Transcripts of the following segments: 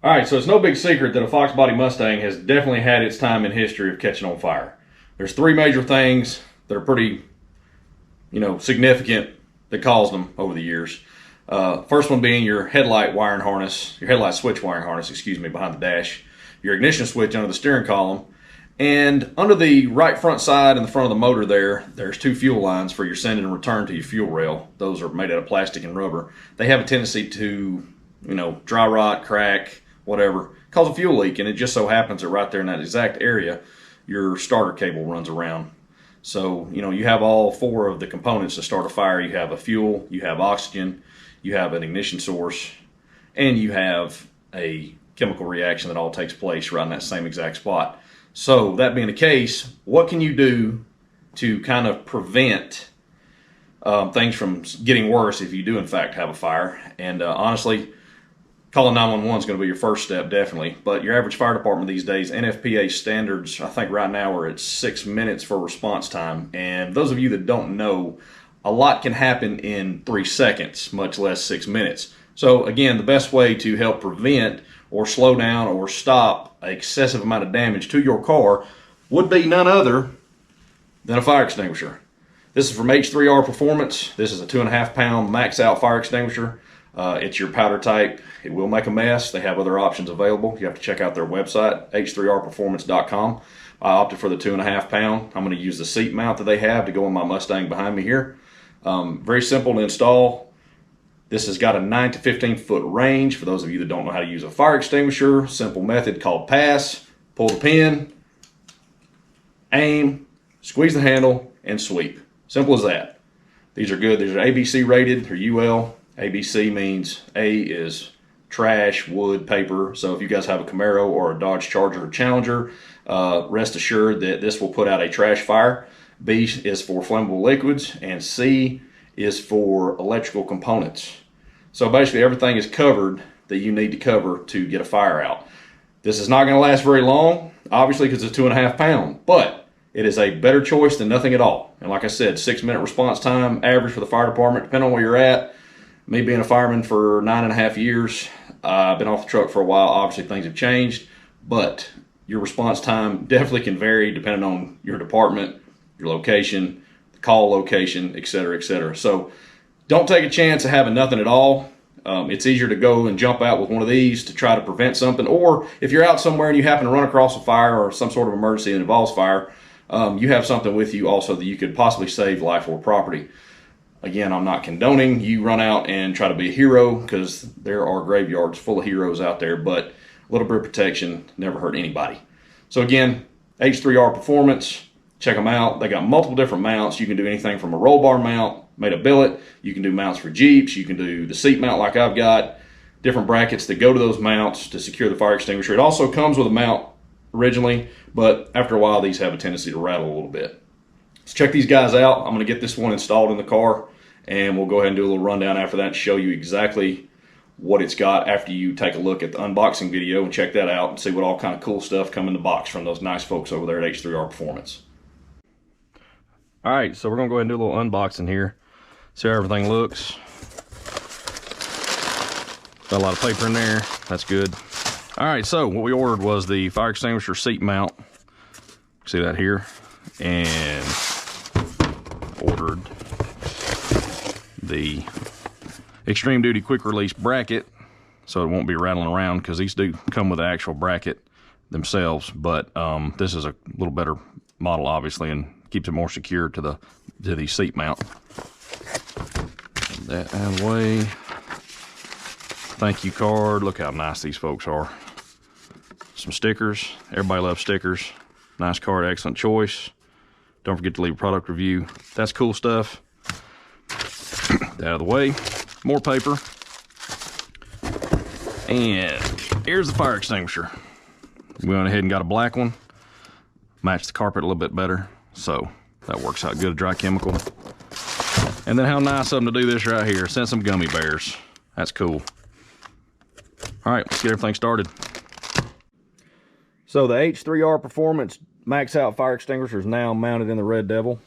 All right, so it's no big secret that a Fox body Mustang has definitely had its time in history of catching on fire. There's three major things that are pretty, significant that caused them over the years. First one being your headlight switch wiring harness, behind the dash, your ignition switch under the steering column, and under the right front side and the front of the motor there's two fuel lines for your send and return to your fuel rail. Those are made out of plastic and rubber. They have a tendency to, dry rot, crack, whatever, cause a fuel leak, and it just so happens that right there in that exact area, your starter cable runs around. So, you have all four of the components to start a fire. You have a fuel, you have oxygen, you have an ignition source, and you have a chemical reaction that all takes place right in that same exact spot. So, that being the case, what can you do to kind of prevent things from getting worse if you do in fact have a fire? And honestly, calling 911 is going to be your first step, definitely. But your average fire department these days, NFPA standards, I think right now we're at 6 minutes for response time. And those of you that don't know, a lot can happen in 3 seconds, much less 6 minutes. So again, the best way to help prevent or slow down or stop an excessive amount of damage to your car would be none other than a fire extinguisher. This is from H3R Performance. This is a 2.5 pound max out fire extinguisher. It's your powder type. It will make a mess. They have other options available. You have to check out their website, H3Rperformance.com. I opted for the 2.5 pound. I'm going to use the seat mount that they have to go on my Mustang behind me here. Very simple to install. This has got a 9 to 15 foot range. For those of you that don't know how to use a fire extinguisher, simple method called pass. Pull the pin, aim, squeeze the handle, and sweep. Simple as that. These are good. These are ABC rated. They're UL. ABC means A is trash, wood, paper. So if you guys have a Camaro or a Dodge Charger or Challenger, rest assured that this will put out a trash fire. B is for flammable liquids, and C is for electrical components. So basically everything is covered that you need to cover to get a fire out. This is not going to last very long, obviously, because it's 2.5 pounds, but it is a better choice than nothing at all. And like I said, 6 minute response time average for the fire department, depending on where you're at. Me being a fireman for 9.5 years, I've been off the truck for a while. Obviously things have changed, but your response time definitely can vary depending on your department, your location, the call location, etc., etc. So don't take a chance of having nothing at all. It's easier to go and jump out with one of these to try to prevent something, or if you're out somewhere and you happen to run across a fire or some sort of emergency that involves fire, you have something with you also that you could possibly save life or property. Again, I'm not condoning you run out and try to be a hero, because there are graveyards full of heroes out there, but a little bit of protection never hurt anybody. So again, H3R Performance, check them out. They got multiple different mounts. You can do anything from a roll bar mount made of billet. You can do mounts for Jeeps. You can do the seat mount like I've got, different brackets that go to those mounts to secure the fire extinguisher. It also comes with a mount originally, but after a while, these have a tendency to rattle a little bit. So check these guys out. I'm going to get this one installed in the car, and we'll go ahead and do a little rundown after that and show you exactly what it's got after you take a look at the unboxing video and check that out and see what all kind of cool stuff come in the box from those nice folks over there at H3R Performance. All right, so we're going to go ahead and do a little unboxing here, see how everything looks. Got a lot of paper in there. That's good. All right, so what we ordered was the fire extinguisher seat mount. See that here? And ordered the extreme duty quick release bracket so it won't be rattling around, because these do come with the actual bracket themselves, but this is a little better model obviously and keeps it more secure to the seat mount. Get that out of the way. Thank you card. Look how nice these folks are. Some stickers. Everybody loves stickers. Nice card, excellent choice. Don't forget to leave a product review. That's cool stuff. Out of the way. More paper. And here's the fire extinguisher. We went ahead and got a black one. Matched the carpet a little bit better, so that works out good, dry chemical. And then how nice of them to do this right here. Send some gummy bears. That's cool. All right, let's get everything started. So the H3R Performance Max Out Fire Extinguisher is now mounted in the Red Devil.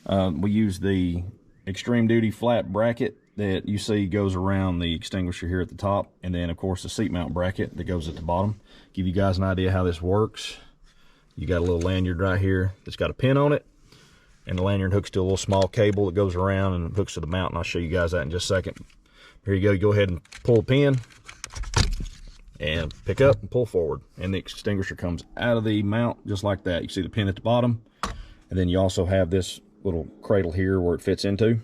We use the extreme duty flat bracket that you see goes around the extinguisher here at the top, and then of course the seat mount bracket that goes at the bottom. Give you guys an idea how this works. You got a little lanyard right here that's got a pin on it, and the lanyard hooks to a little small cable that goes around and hooks to the mount, and I'll show you guys that in just a second. Here you go. You go ahead and pull the pin and pick up and pull forward, and the extinguisher comes out of the mount just like that. You see the pin at the bottom, and then you also have this little cradle here where it fits into.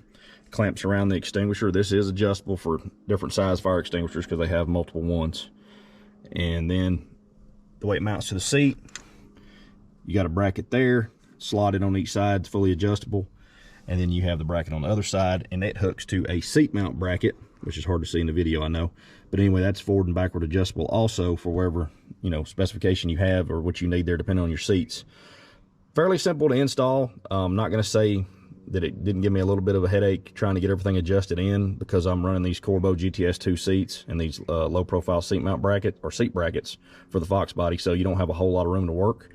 Clamps around the extinguisher. This is adjustable for different size fire extinguishers because they have multiple ones. And then the way it mounts to the seat, you got a bracket there, slotted on each side, it's fully adjustable. And then you have the bracket on the other side, and that hooks to a seat mount bracket, which is hard to see in the video, I know. But anyway, that's forward and backward adjustable also for wherever, you know, specification you have or what you need there depending on your seats. Fairly simple to install. I'm not going to say that it didn't give me a little bit of a headache trying to get everything adjusted in, because I'm running these Corbeau GTS2 seats and these low profile seat mount bracket or seat brackets for the Fox body, so you don't have a whole lot of room to work.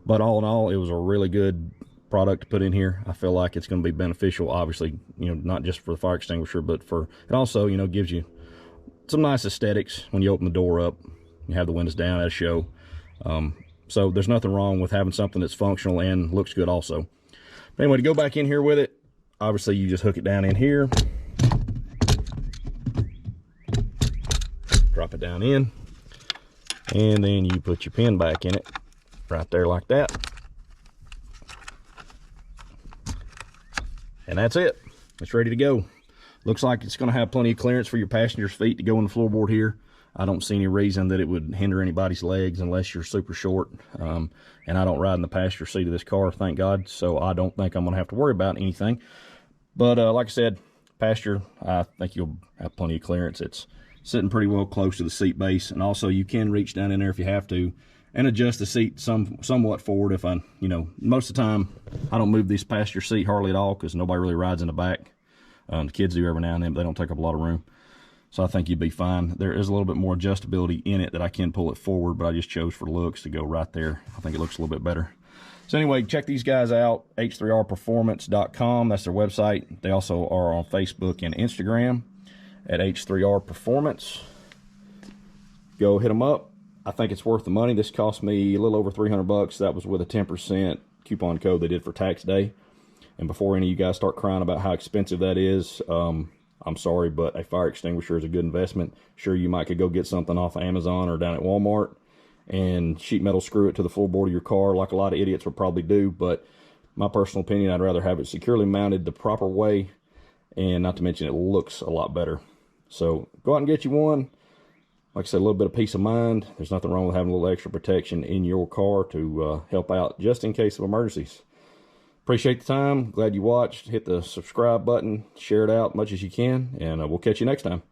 But all in all, it was a really good product to put in here. I feel like it's going to be beneficial, obviously, you know, not just for the fire extinguisher, but for it also, you know, gives you some nice aesthetics when you open the door up, you have the windows down at a show. So there's nothing wrong with having something that's functional and looks good also. But anyway, to go back in here with it, obviously you just hook it down in here, drop it down in, and then you put your pin back in it right there like that, and that's it. It's ready to go. Looks like it's going to have plenty of clearance for your passengers' feet to go in the floorboard here. I don't see any reason that it would hinder anybody's legs unless you're super short. And I don't ride in the passenger seat of this car, thank God, so I don't think I'm going to have to worry about anything. But like I said, passenger, I think you'll have plenty of clearance. It's sitting pretty well close to the seat base, and also you can reach down in there if you have to and adjust the seat somewhat forward. If I, you know, most of the time I don't move this passenger seat hardly at all because nobody really rides in the back. The kids do every now and then, but they don't take up a lot of room. So I think you'd be fine. There is a little bit more adjustability in it that I can pull it forward, but I just chose for looks to go right there. I think it looks a little bit better. So anyway, check these guys out, H3RPerformance.com. That's their website. They also are on Facebook and Instagram at H3R Performance. Go hit them up. I think it's worth the money. This cost me a little over $300. That was with a 10% coupon code they did for tax day. And before any of you guys start crying about how expensive that is, I'm sorry, but a fire extinguisher is a good investment. Sure, you might could go get something off of Amazon or down at Walmart and sheet metal screw it to the floorboard of your car like a lot of idiots would probably do, but my personal opinion, I'd rather have it securely mounted the proper way, and not to mention it looks a lot better. So go out and get you one. Like I said, a little bit of peace of mind. There's nothing wrong with having a little extra protection in your car to help out just in case of emergencies. Appreciate the time. Glad you watched. Hit the subscribe button. Share it out as much as you can. And we'll catch you next time.